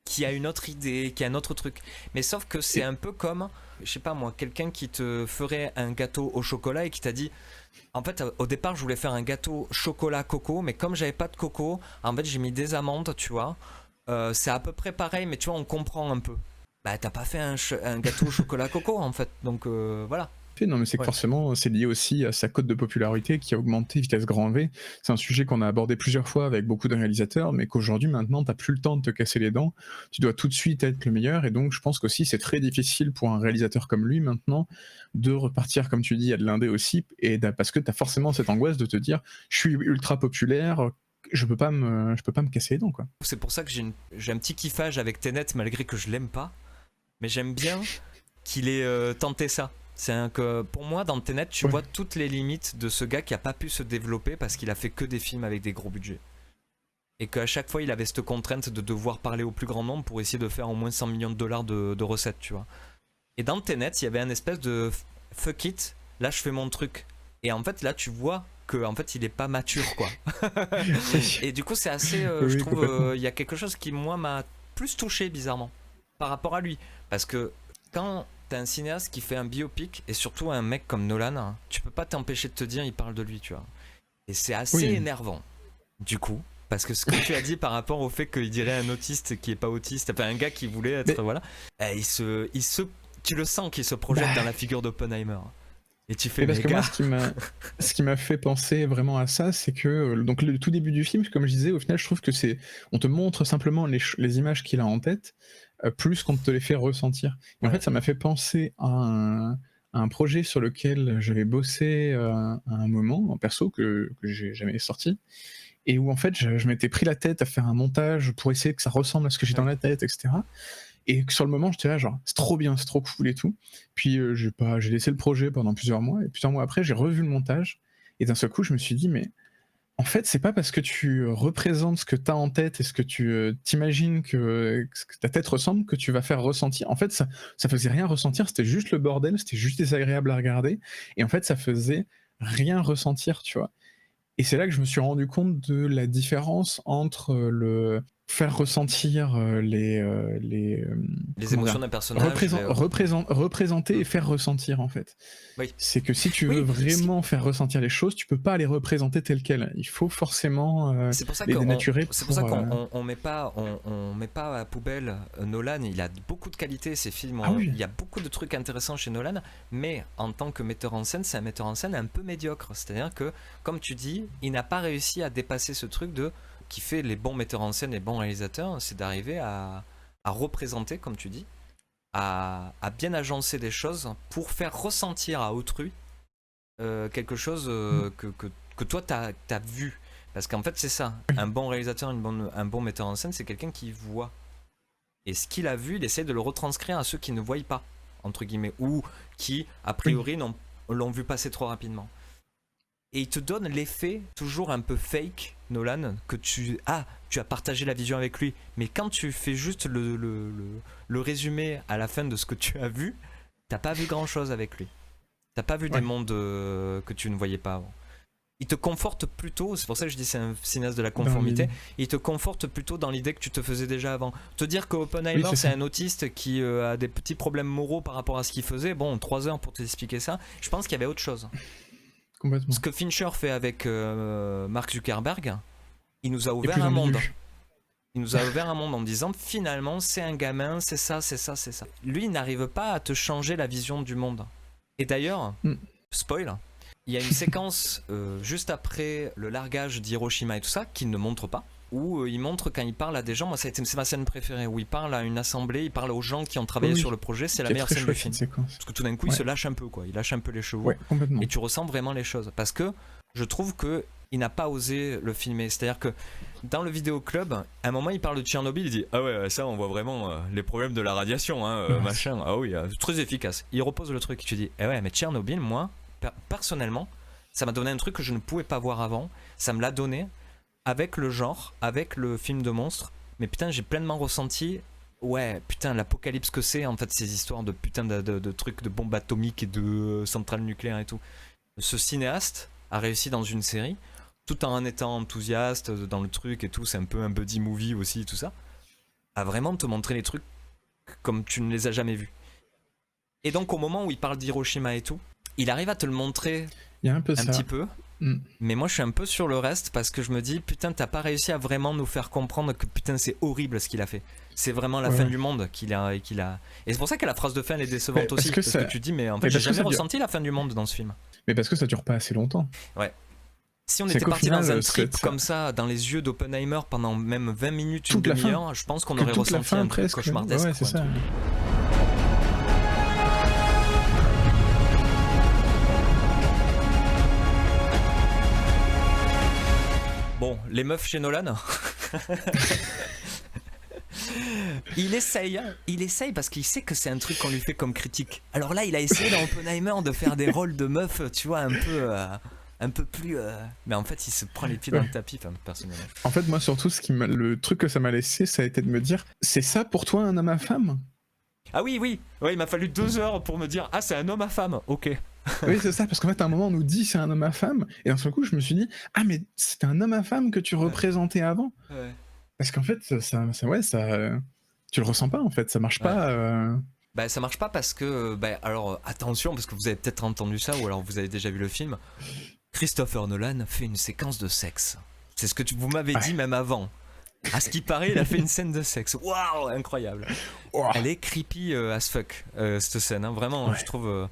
qui a une autre idée, qui a un autre truc. Mais sauf que c'est un peu comme, je sais pas moi, quelqu'un qui te ferait un gâteau au chocolat et qui t'a dit, en fait, au départ, je voulais faire un gâteau chocolat coco, mais comme j'avais pas de coco, en fait, j'ai mis des amandes, tu vois. C'est à peu près pareil, mais tu vois, on comprend un peu. Bah t'as pas fait un gâteau au chocolat coco en fait, donc voilà. Non mais c'est que forcément c'est lié aussi à sa cote de popularité qui a augmenté vitesse grand V. C'est un sujet qu'on a abordé plusieurs fois avec beaucoup de réalisateurs, mais qu'aujourd'hui maintenant t'as plus le temps de te casser les dents, tu dois tout de suite être le meilleur, et donc je pense qu'aussi c'est très difficile pour un réalisateur comme lui maintenant de repartir, comme tu dis, à de l'indé aussi, et parce que t'as forcément cette angoisse de te dire je suis ultra populaire, je peux pas me casser les dents, quoi. C'est pour ça que j'ai un petit kiffage avec Tenet malgré que je l'aime pas. Mais j'aime bien qu'il ait tenté ça. C'est que pour moi, dans Tenet, tu vois toutes les limites de ce gars qui a pas pu se développer parce qu'il a fait que des films avec des gros budgets. Et qu'à chaque fois, il avait cette contrainte de devoir parler au plus grand nombre pour essayer de faire au moins 100 millions de dollars de recettes, tu vois. Et dans Tenet, il y avait un espèce de fuck it, là je fais mon truc. Et en fait, là tu vois que en fait, il est pas mature, quoi. Et du coup, c'est assez, je trouve, il y a quelque chose qui, moi, m'a plus touché bizarrement par rapport à lui. Parce que quand t'as un cinéaste qui fait un biopic, et surtout un mec comme Nolan, hein, tu peux pas t'empêcher de te dire il parle de lui, tu vois. Et c'est assez énervant, du coup. Parce que ce que tu as dit par rapport au fait qu'il dirait un autiste qui est pas autiste, enfin un gars qui voulait être, voilà, tu le sens qu'il se projette dans la figure d'Oppenheimer. Et tu fais, parce que moi, ce qui m'a fait penser vraiment à ça, c'est que donc le tout début du film, comme je disais, au final, je trouve que on te montre simplement les images qu'il a en tête, plus qu'on te les fait ressentir. Et en fait, ça m'a fait penser à un projet sur lequel j'avais bossé à un moment, en perso, que j'ai jamais sorti, et où en fait, je m'étais pris la tête à faire un montage pour essayer que ça ressemble à ce que j'ai dans la tête, etc. Et sur le moment, j'étais là, genre, c'est trop bien, c'est trop cool et tout. Puis j'ai laissé le projet pendant plusieurs mois, et plusieurs mois après, j'ai revu le montage, et d'un seul coup, je me suis dit, mais En fait, c'est pas parce que tu représentes ce que tu as en tête et ce que tu t'imagines que ta tête ressemble que tu vas faire ressentir. En fait, ça faisait rien ressentir, c'était juste le bordel, c'était juste désagréable à regarder. Et en fait, ça faisait rien ressentir, tu vois. Et c'est là que je me suis rendu compte de la différence entre le faire ressentir les comment émotions dire, d'un personnage. représenter et faire ressentir, en fait. Oui. C'est que si tu Oui, veux vraiment faire ressentir les choses, tu peux pas les représenter telles quelles. Il faut forcément C'est pour ça les dénaturer. c'est pour ça qu'on met pas à la poubelle Nolan. Il a beaucoup de qualités, ces films. Ah oui. Il y a beaucoup de trucs intéressants chez Nolan, mais en tant que metteur en scène, c'est un metteur en scène un peu médiocre. C'est-à-dire que, comme tu dis, il n'a pas réussi à dépasser ce truc qui fait les bons metteurs en scène, les bons réalisateurs, c'est d'arriver à représenter, comme tu dis, à bien agencer des choses pour faire ressentir à autrui quelque chose que toi t'as vu. Parce qu'en fait c'est ça, un bon réalisateur, un bon metteur en scène, c'est quelqu'un qui voit. Et ce qu'il a vu, il essaie de le retranscrire à ceux qui ne voient pas, entre guillemets, ou qui a priori l'ont vu passer trop rapidement. Et il te donne l'effet toujours un peu fake, Nolan, que tu as partagé la vision avec lui, mais quand tu fais juste le résumé à la fin de ce que tu as vu, t'as pas vu grand chose avec lui. T'as pas vu des mondes que tu ne voyais pas avant. Il te conforte plutôt, c'est pour ça que je dis c'est un cinéaste de la conformité, il te conforte plutôt dans l'idée que tu te faisais déjà avant. Te dire que Oppenheimer c'est un autiste qui a des petits problèmes moraux par rapport à ce qu'il faisait, bon 3 heures pour t'expliquer ça, je pense qu'il y avait autre chose. Ce que Fincher fait avec Mark Zuckerberg, il nous a ouvert un monde. Il nous a ouvert un monde en disant finalement c'est un gamin, c'est ça, c'est ça, c'est ça. Lui il n'arrive pas à te changer la vision du monde. Et d'ailleurs, spoil, il y a une séquence juste après le largage d'Hiroshima et tout ça qu'il ne montre pas, où il montre quand il parle à des gens, moi c'est ma scène préférée, où il parle à une assemblée, il parle aux gens qui ont travaillé sur le projet, c'est la meilleure scène du film. Parce que tout d'un coup il se lâche un peu quoi, il lâche un peu les chevaux et tu ressens vraiment les choses. Parce que je trouve que il n'a pas osé le filmer, c'est-à-dire que dans le vidéoclub, à un moment il parle de Tchernobyl, il dit ah ouais ça on voit vraiment les problèmes de la radiation, hein, machin, ah oui, très efficace. Il repose le truc, tu dis eh ouais mais Tchernobyl moi personnellement ça m'a donné un truc que je ne pouvais pas voir avant, ça me l'a donné avec le genre, avec le film de monstres, mais putain j'ai pleinement ressenti ouais putain l'apocalypse que c'est en fait ces histoires de putain de trucs de bombes atomiques et de centrales nucléaires et tout. Ce cinéaste a réussi dans une série tout en étant enthousiaste dans le truc et tout, c'est un peu un buddy movie aussi tout ça, à vraiment te montrer les trucs comme tu ne les as jamais vus. Et donc au moment où il parle d'Hiroshima et tout, il arrive à te le montrer un petit peu, mais moi je suis un peu sur le reste parce que je me dis putain t'as pas réussi à vraiment nous faire comprendre que putain c'est horrible ce qu'il a fait. C'est vraiment la fin du monde qu'il a. Et c'est pour ça que la phrase de fin elle est décevante aussi, parce que tu dis mais en fait j'ai jamais ressenti la fin du monde dans ce film. Mais parce que ça dure pas assez longtemps. Ouais. Si on était parti dans un trip comme ça, dans les yeux d'Oppenheimer pendant même 20 minutes, une demi-heure, je pense qu'on aurait ressenti un truc cauchemardesque. Ouais, c'est ça. Bon, les meufs chez Nolan. Il essaye parce qu'il sait que c'est un truc qu'on lui fait comme critique. Alors là, il a essayé dans Oppenheimer de faire des rôles de meufs, tu vois, un peu plus. Mais en fait, il se prend les pieds dans le tapis, personnellement. En fait, moi, surtout, le truc que ça m'a laissé, ça a été de me dire c'est ça pour toi un homme à femme ? Ah oui, il m'a fallu 2 heures pour me dire ah, c'est un homme à femme, ok. Oui, c'est ça, parce qu'en fait, à un moment, on nous dit c'est un homme à femme, et d'un seul coup, je me suis dit ah, mais c'était un homme à femme que tu représentais avant. Ouais. Parce qu'en fait, ça, tu le ressens pas, en fait, ça marche pas. Bah, ça marche pas parce que. Alors, attention, parce que vous avez peut-être entendu ça, ou alors vous avez déjà vu le film. Christopher Nolan fait une séquence de sexe. C'est ce que vous m'avez dit même avant. À ce qui paraît, il a fait une scène de sexe. Waouh, incroyable. Elle est creepy as fuck, cette scène. Hein. Vraiment, je trouve.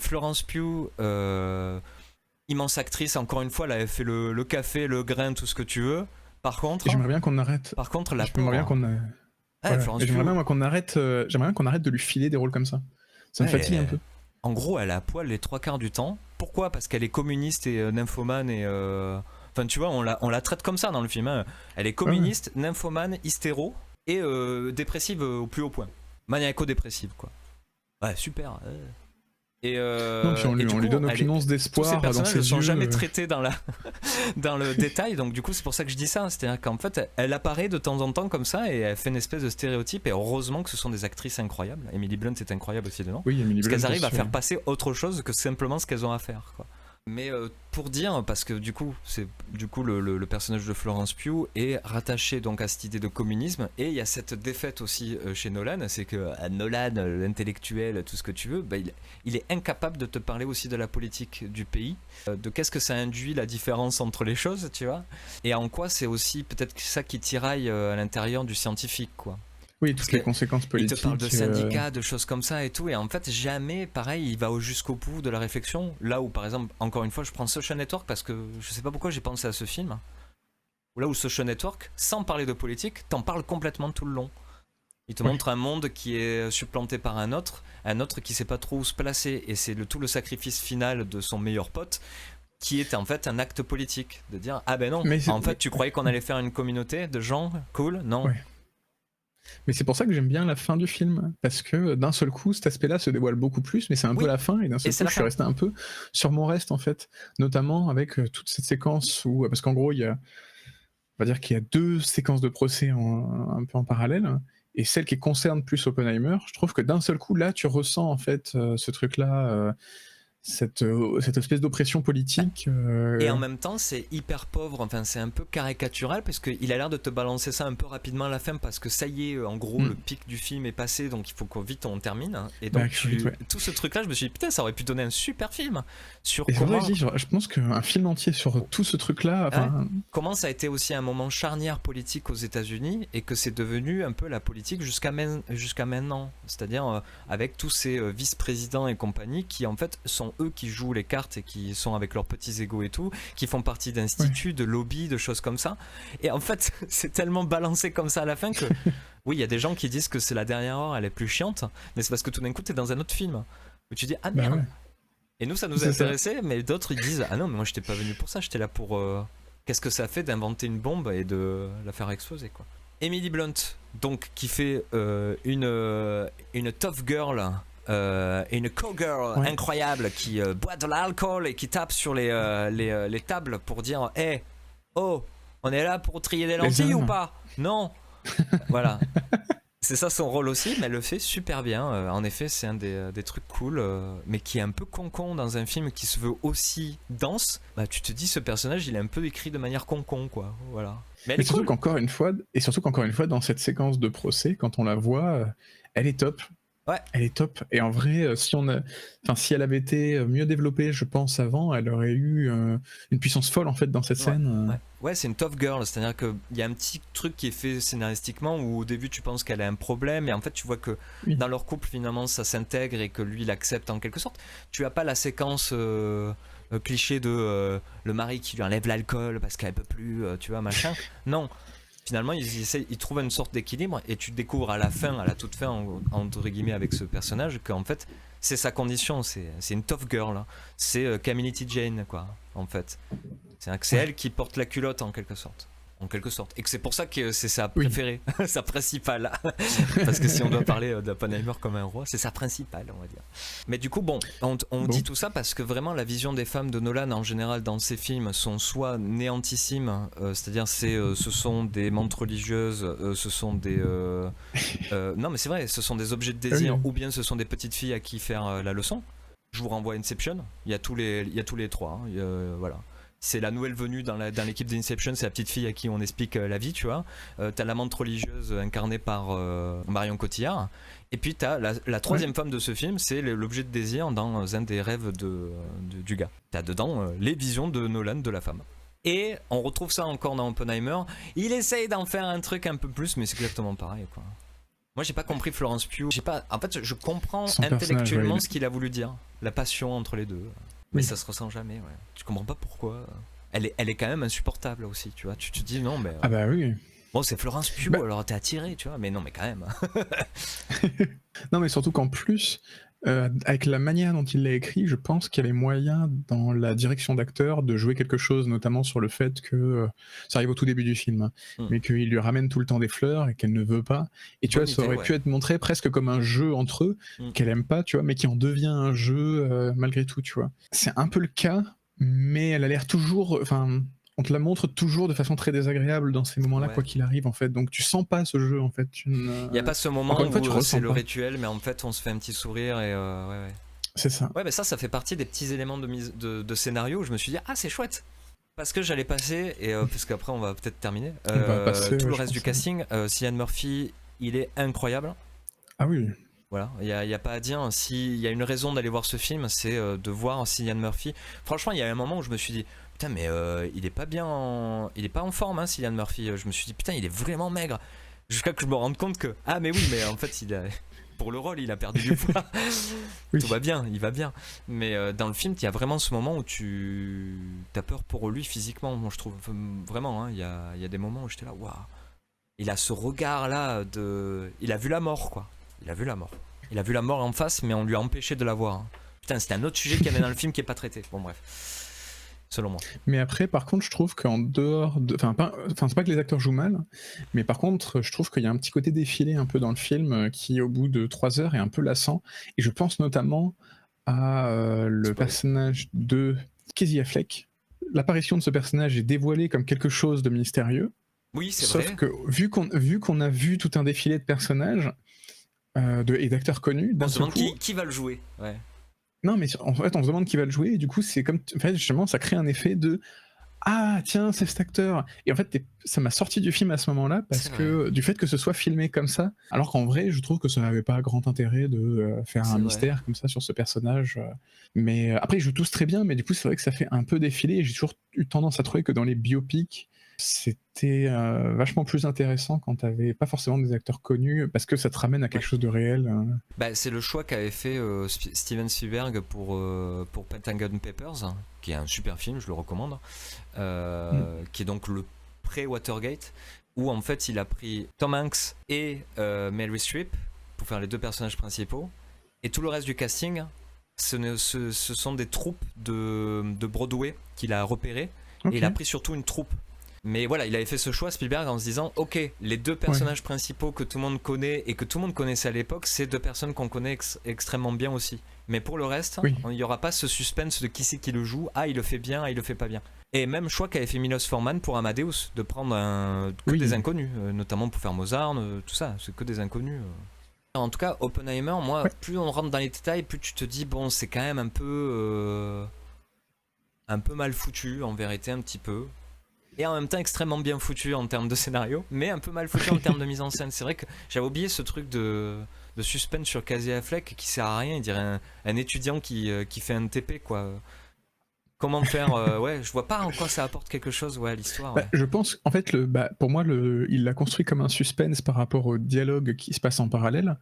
Florence Pugh, immense actrice. Encore une fois, elle avait fait le café, le grain, tout ce que tu veux. Par contre. J'aimerais bien qu'on arrête. Par contre, la J'aimerais bien qu'on. J'aimerais bien qu'on arrête de lui filer des rôles comme ça. Ça me fatigue un peu. En gros, elle est à poil les 3/4 du temps. Pourquoi ? Parce qu'elle est communiste et nymphomane et. Enfin, tu vois, on la traite comme ça dans le film. Hein. Elle est communiste, nymphomane, hystéro et dépressive au plus haut point. Maniaco-dépressive, quoi. Ouais, super. Et, Non, puis on et du lui coup, donne elle aucune est- once tous ces d'espoir dans personnages ses ne sont yeux. jamais traités dans, dans le détail, donc du coup c'est pour ça que je dis ça, c'est-à-dire qu'en fait elle apparaît de temps en temps comme ça et elle fait une espèce de stéréotype, et heureusement que ce sont des actrices incroyables. Emily Blunt est incroyable aussi dedans, Oui, Emily parce Blunt qu'elles arrivent à aussi, faire ouais. passer autre chose que simplement ce qu'elles ont à faire, quoi. Mais pour dire, parce que du coup, le personnage de Florence Pugh est rattaché donc à cette idée de communisme, et il y a cette défaite aussi chez Nolan, c'est que Nolan, l'intellectuel, tout ce que tu veux, bah, il est incapable de te parler aussi de la politique du pays, de qu'est-ce que ça induit la différence entre les choses, tu vois, et en quoi c'est aussi peut-être ça qui tiraille à l'intérieur du scientifique, quoi. Oui, Parce toutes les que conséquences il politiques. te parle de syndicats, de choses comme ça et tout, et en fait jamais, pareil, il va jusqu'au bout de la réflexion. Là où par exemple, encore une fois, je prends Social Network parce que je sais pas pourquoi j'ai pensé à ce film. Là où Social Network, sans parler de politique, t'en parle complètement tout le long. Il te montre un monde qui est supplanté par un autre qui sait pas trop où se placer, et c'est tout le sacrifice final de son meilleur pote qui est en fait un acte politique, de dire ah ben non, en fait tu croyais qu'on allait faire une communauté de gens cool, non. Ouais. Mais c'est pour ça que j'aime bien la fin du film, parce que d'un seul coup, cet aspect-là se dévoile beaucoup plus, mais c'est un peu la fin, et d'un seul coup, je suis resté un peu sur mon reste, en fait, notamment avec toute cette séquence où, parce qu'en gros, on va dire qu'il y a 2 séquences de procès un peu en parallèle, et celle qui concerne plus Oppenheimer, je trouve que d'un seul coup, là, tu ressens, en fait, ce truc-là, cette espèce d'oppression politique. Et en même temps, c'est hyper pauvre, enfin, c'est un peu caricatural parce qu'il a l'air de te balancer ça un peu rapidement à la fin, parce que ça y est, en gros, le pic du film est passé, donc il faut qu'on vite on termine. Hein. Et donc, tout ce truc-là, je me suis dit, putain, ça aurait pu donner un super film. Sur et comment... vrai, je pense qu'un film entier sur tout ce truc-là. Comment ça a été aussi un moment charnière politique aux États-Unis, et que c'est devenu un peu la politique jusqu'à maintenant. C'est-à-dire avec tous ces vice-présidents et compagnie qui, en fait, sont eux qui jouent les cartes et qui sont avec leurs petits égos et tout, qui font partie d'instituts, de lobbies, de choses comme ça. Et en fait, c'est tellement balancé comme ça à la fin que oui, il y a des gens qui disent que c'est la dernière heure, elle est plus chiante, mais c'est parce que tout d'un coup, t'es dans un autre film où tu dis ah merde. Ouais. Et nous, ça nous intéressait, mais d'autres ils disent ah non, mais moi j'étais pas venu pour ça, j'étais là pour qu'est-ce que ça fait d'inventer une bombe et de la faire exploser, quoi. Emily Blunt, donc, qui fait une tough girl. Une cowgirl incroyable qui boit de l'alcool et qui tape sur les tables pour dire hey, oh, on est là pour trier des lentilles ou pas? Non. Voilà. C'est ça son rôle aussi, mais elle le fait super bien. En effet, c'est un des trucs cool, mais qui est un peu con-con dans un film qui se veut aussi dense. Bah, tu te dis, ce personnage, il est un peu écrit de manière con-con, quoi. Voilà. Mais elle est surtout cool. qu'encore une fois, dans cette séquence de procès, quand on la voit, elle est top. Ouais. Elle est top. Et en vrai, si elle avait été mieux développée, je pense, avant, elle aurait eu une puissance folle, en fait, dans cette scène. Ouais, c'est une tough girl, c'est-à-dire qu'il y a un petit truc qui est fait scénaristiquement où au début tu penses qu'elle a un problème, et en fait tu vois que dans leur couple finalement ça s'intègre et que lui il accepte en quelque sorte. Tu as pas la séquence cliché de le mari qui lui enlève l'alcool parce qu'elle peut plus, tu vois, machin. Non. Finalement, ils trouvent une sorte d'équilibre, et tu découvres à la toute fin, entre guillemets, avec ce personnage, qu'en fait, c'est sa condition, c'est une tough girl. Hein. C'est Calamity Jane, quoi, en fait. C'est elle qui porte la culotte, en quelque sorte. Et que c'est pour ça que c'est sa préférée, sa principale. Parce que si on doit parler d'Oppenheimer comme un roi, c'est sa principale, on va dire. Mais du coup, on dit tout ça parce que vraiment la vision des femmes de Nolan en général dans ses films sont soit néantissimes, c'est-à-dire ce sont des mentes religieuses, ce sont des... non mais c'est vrai, ce sont des objets de désir, ou bien ce sont des petites filles à qui faire la leçon. Je vous renvoie à Inception, il y a tous les trois, hein, voilà. C'est la nouvelle venue dans l'équipe d'Inception, c'est la petite fille à qui on explique la vie, tu vois. T'as l'amante religieuse incarnée par Marion Cotillard. Et puis t'as la troisième femme de ce film, c'est l'objet de désir dans un des rêves du gars. T'as dedans les visions de Nolan de la femme. Et on retrouve ça encore dans Oppenheimer. Il essaye d'en faire un truc un peu plus, mais c'est exactement pareil, quoi. Moi j'ai pas compris Florence Pugh. En fait, je comprends intellectuellement ce qu'il a voulu dire. La passion entre les deux. Mais ça se ressent jamais, ouais. Tu comprends pas pourquoi. Elle est quand même insupportable aussi, tu vois. Tu te dis non, mais. Ah bah oui. Bon, c'est Florence Pugh, alors t'es attiré, tu vois. Mais non, mais quand même. Non, mais surtout qu'en plus, Avec la manière dont il l'a écrit, je pense qu'il y avait moyen dans la direction d'acteur de jouer quelque chose, notamment sur le fait que ça arrive au tout début du film, hein, mais qu'il lui ramène tout le temps des fleurs et qu'elle ne veut pas. Et tu vois, ça aurait pu être montré presque comme un jeu entre eux, qu'elle aime pas, tu vois, mais qui en devient un jeu malgré tout, tu vois. C'est un peu le cas, mais elle a l'air toujours, enfin, on te la montre toujours de façon très désagréable dans ces moments-là, quoi qu'il arrive, en fait. Donc tu sens pas ce jeu, en fait. Il n'y a pas ce moment fois, où c'est le rituel, mais en fait on se fait un petit sourire et ouais. C'est ça. Ouais, mais ça fait partie des petits éléments de scénario où je me suis dit, ah, c'est chouette. Parce que j'allais passer, et parce qu'après on va peut-être terminer, tout le reste du casting. Cillian Murphy, il est incroyable. Ah oui. Voilà, il n'y a pas à dire. S'il y a une raison d'aller voir ce film, c'est de voir Cillian Murphy. Franchement, il y a un moment où je me suis dit, putain, mais il est pas bien, il est pas en forme, hein, Cillian Murphy. Je me suis dit, putain, il est vraiment maigre. Jusqu'à que je me rende compte que, ah, mais oui, mais en fait, pour le rôle, il a perdu du poids. Oui. Tout va bien, il va bien. Mais dans le film, il y a vraiment ce moment où tu as peur pour lui physiquement. Moi, je trouve vraiment, hein, il y a des moments où j'étais là, waouh. Il a ce regard-là il a vu la mort, quoi. Il a vu la mort. Il a vu la mort en face, mais on lui a empêché de la voir. Hein. Putain, c'était un autre sujet qu'il y avait dans le film qui est pas traité. Bon, bref. Selon moi. Mais après, par contre, je trouve qu'en dehors de... Enfin, c'est pas que les acteurs jouent mal, mais par contre, je trouve qu'il y a un petit côté défilé un peu dans le film qui, au bout de 3 heures, est un peu lassant. Et je pense notamment à le personnage de Casey Affleck. L'apparition de ce personnage est dévoilée comme quelque chose de mystérieux. Oui, c'est vrai. Sauf que, vu qu'on a vu tout un défilé de personnages et d'acteurs connus... On se demande qui va le jouer. Ouais. Non, mais en fait, on se demande qui va le jouer, et du coup, c'est comme. En fait, justement, ça crée un effet de. Ah, tiens, c'est cet acteur. Et en fait, ça m'a sorti du film à ce moment-là, parce que du fait que ce soit filmé comme ça, alors qu'en vrai, je trouve que ça n'avait pas grand intérêt de faire un mystère comme ça sur ce personnage. Mais après, ils jouent tous très bien, mais du coup, c'est vrai que ça fait un peu défiler, et j'ai toujours eu tendance à trouver que dans les biopics, c'était vachement plus intéressant quand t'avais pas forcément des acteurs connus, parce que ça te ramène à quelque chose de réel. Bah, c'est le choix qu'avait fait Steven Spielberg pour Pentagon Papers, qui est un super film, je le recommande, qui est donc le pré-Watergate, où en fait il a pris Tom Hanks et Meryl Streep pour faire les deux personnages principaux, et tout le reste du casting, ce sont des troupes de Broadway qu'il a repérées, et il a pris surtout une troupe. Mais voilà, il avait fait ce choix, Spielberg, en se disant, ok, les deux personnages principaux que tout le monde connaît et que tout le monde connaissait à l'époque, c'est deux personnes qu'on connaît extrêmement bien aussi. Mais pour le reste, il n'y aura pas ce suspense de qui c'est qui le joue, ah il le fait bien, ah il le fait pas bien. Et même choix qu'avait fait Milos Forman pour Amadeus, de prendre des inconnus, notamment pour faire Mozart, tout ça, c'est que des inconnus. En tout cas, Oppenheimer, moi, plus on rentre dans les détails, plus tu te dis, bon, c'est quand même un peu mal foutu, en vérité, un petit peu. Et en même temps extrêmement bien foutu en termes de scénario, mais un peu mal foutu en termes de mise en scène. C'est vrai que j'avais oublié ce truc de suspense sur Casey Affleck qui sert à rien, il dirait un étudiant qui fait un TP, quoi. Comment faire je vois pas en quoi ça apporte quelque chose à l'histoire. Je pense, en fait, pour moi, il l'a construit comme un suspense par rapport au dialogue qui se passe en parallèle.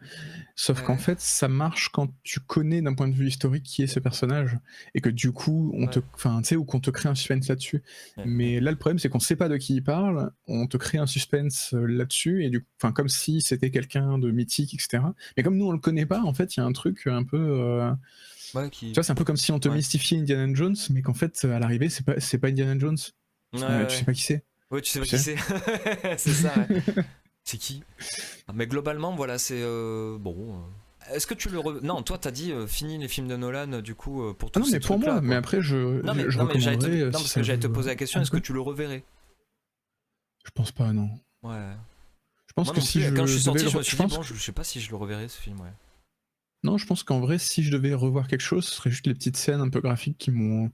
Sauf qu'en fait, ça marche quand tu connais d'un point de vue historique qui est ce personnage, et que du coup, ou qu'on te crée un suspense là-dessus. Mais là, le problème, c'est qu'on sait pas de qui il parle, on te crée un suspense là-dessus, et comme si c'était quelqu'un de mythique, etc. Mais comme nous, on le connaît pas, en fait, il y a un truc un peu... Tu vois, c'est un peu comme si on te mystifiait Indiana Jones, mais qu'en fait, à l'arrivée, c'est pas Indiana Jones. Tu sais pas qui c'est. Ouais, tu sais pas qui c'est. C'est ça, ouais. C'est qui? Mais globalement, voilà, c'est bon. Est-ce que tu le non, toi t'as dit fini les films de Nolan du coup pour tous non, mais pour moi, quoi. Mais après je recommanderais. Parce que j'allais te poser la question, est-ce que tu le reverrais? Je pense pas, non. Ouais. Je pense que si quand je suis sorti, je me suis dit bon, je sais pas si je le reverrais ce film, ouais. Non, je pense qu'en vrai, si je devais revoir quelque chose, ce serait juste les petites scènes un peu graphiques qui m'ont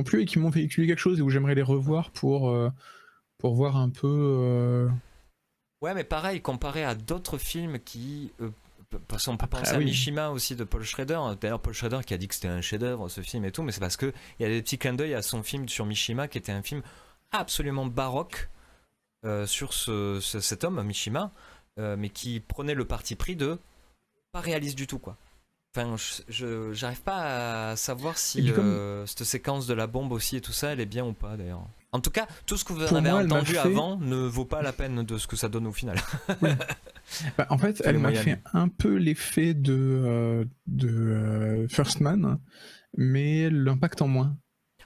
plu et qui m'ont véhiculé quelque chose et où j'aimerais les revoir pour voir un peu. Ouais, mais pareil, comparé à d'autres films qui. Parce qu'on peut penser à Mishima aussi de Paul Schrader. D'ailleurs, Paul Schrader qui a dit que c'était un chef-d'œuvre ce film et tout, mais c'est parce qu'il y a des petits clins d'œil à son film sur Mishima qui était un film absolument baroque sur cet homme, Mishima, mais qui prenait le parti pris de pas réaliste du tout, quoi. Enfin, j'arrive pas à savoir Et si puis cette séquence de la bombe aussi et tout ça, elle est bien ou pas d'ailleurs. En tout cas, tout ce que vous en Pour avez moi, elle m'a entendu fait- avant ne vaut pas la peine de ce que ça donne au final. Bah, en fait, les elle m'a moyennes. fait un peu l'effet de First Man, mais l'impact en moins.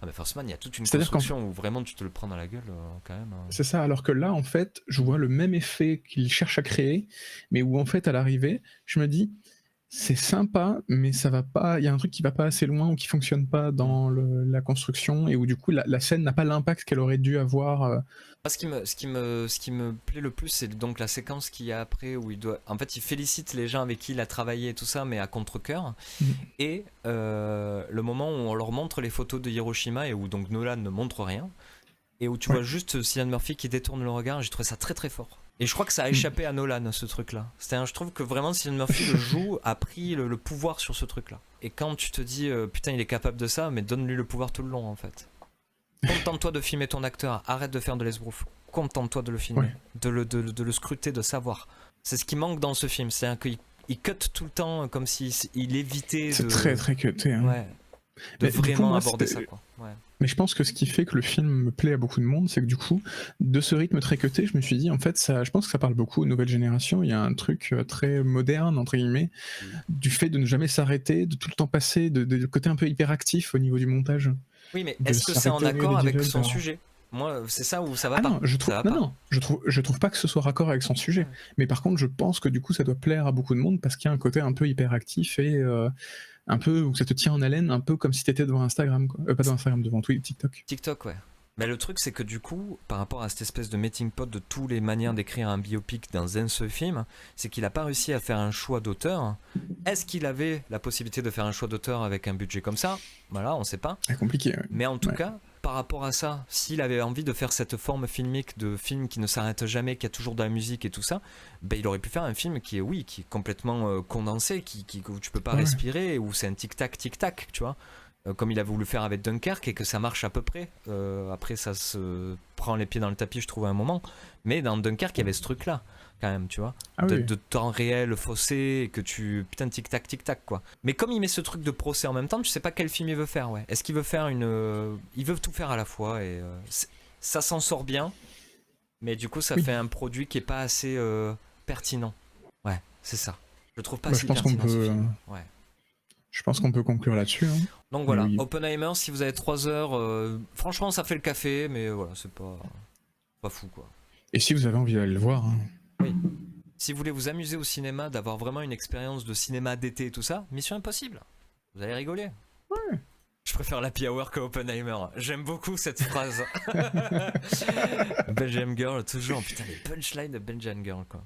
Ah mais First Man, il y a toute une C'est-à-dire construction où vraiment tu te le prends dans la gueule quand même. C'est ça, alors que là, en fait, je vois le même effet qu'il cherche à créer, mais où en fait, à l'arrivée, je me dis, c'est sympa, mais ça va pas. Il y a un truc qui va pas assez loin ou qui fonctionne pas dans la construction, et où du coup, la scène n'a pas l'impact qu'elle aurait dû avoir. Moi, ce qui me plaît le plus, c'est donc la séquence qu'il y a après où en fait, il félicite les gens avec qui il a travaillé et tout ça, mais à contre-cœur. Et le moment où on leur montre les photos de Hiroshima et où donc Nolan ne montre rien, et où tu vois juste Cillian Murphy qui détourne le regard. J'ai trouvé ça très très fort. Et je crois que ça a échappé à Nolan, ce truc-là. Je trouve que vraiment Cillian Murphy le joue, a pris le pouvoir sur ce truc-là. Et quand tu te dis putain, il est capable de ça, mais donne-lui le pouvoir tout le long en fait. Contente-toi de filmer ton acteur, arrête de faire de l'esbrouf. Contente-toi de le filmer, de le scruter, de savoir. C'est ce qui manque dans ce film, c'est-à-dire qu'il cut tout le temps comme s'il évitait C'est de... très très cuté. Hein. Ouais. De Mais du coup, vraiment moi, aborder ça c'était- quoi. Ouais. Mais je pense que ce qui fait que le film me plaît à beaucoup de monde, c'est que du coup, de ce rythme très cuté, je me suis dit, en fait, je pense que ça parle beaucoup aux nouvelles générations. Il y a un truc très moderne, entre guillemets, du fait de ne jamais s'arrêter, de tout le temps passer, de côté un peu hyperactif au niveau du montage. Oui, mais De est-ce que c'est en s'arrêter au milieu accord des avec dialogues, son genre. sujet? Moi, c'est ça où ça va Ah pas. non, Ça va pas. non, je trouve pas que ce soit raccord avec son sujet. Ouais. Mais par contre, je pense que du coup, ça doit plaire à beaucoup de monde parce qu'il y a un côté un peu hyperactif et un peu où ça te tient en haleine, un peu comme si t'étais devant Instagram, quoi. Pas devant Instagram, devant TikTok. TikTok, ouais. Mais le truc, c'est que du coup, par rapport à cette espèce de melting pot de toutes les manières d'écrire un biopic dans un seul film, c'est qu'il a pas réussi à faire un choix d'auteur. Est-ce qu'il avait la possibilité de faire un choix d'auteur avec un budget comme ça? Voilà, on sait pas. C'est compliqué. Ouais. Mais en tout Ouais. cas, par rapport à ça, s'il avait envie de faire cette forme filmique de film qui ne s'arrête jamais, qui a toujours de la musique et tout ça, ben il aurait pu faire un film qui est complètement condensé, où tu peux pas respirer, où c'est un tic-tac, tic-tac, tu vois. Comme il a voulu faire avec Dunkerque et que ça marche à peu près. Après, ça se prend les pieds dans le tapis, je trouve, à un moment. Mais dans Dunkerque, il y avait ce truc-là, quand même, tu vois. Ah oui. De temps réel faussé, et que tu... Putain, tic-tac, tic-tac, quoi. Mais comme il met ce truc de procès en même temps, tu sais pas quel film il veut faire, ouais. Est-ce qu'il veut faire une... Il veut tout faire à la fois, et ça s'en sort bien. Mais du coup, ça fait un produit qui est pas assez pertinent. Ouais, c'est ça. Je trouve pas Bah, si je pense qu'on pertinent, ce peut... film. Ouais. Je pense qu'on peut conclure là-dessus. Hein. Donc voilà, Oui. Oppenheimer, si vous avez 3 heures, franchement ça fait le café, mais voilà, c'est pas fou quoi. Et si vous avez envie d'aller le voir, hein. Oui. Si vous voulez vous amuser au cinéma, d'avoir vraiment une expérience de cinéma d'été et tout ça, Mission Impossible. Vous allez rigoler. Ouais. Je préfère l'Happy Hour que Oppenheimer. J'aime beaucoup cette phrase. Belgian Girl, toujours. Putain, les punchlines de Belgian Girl quoi.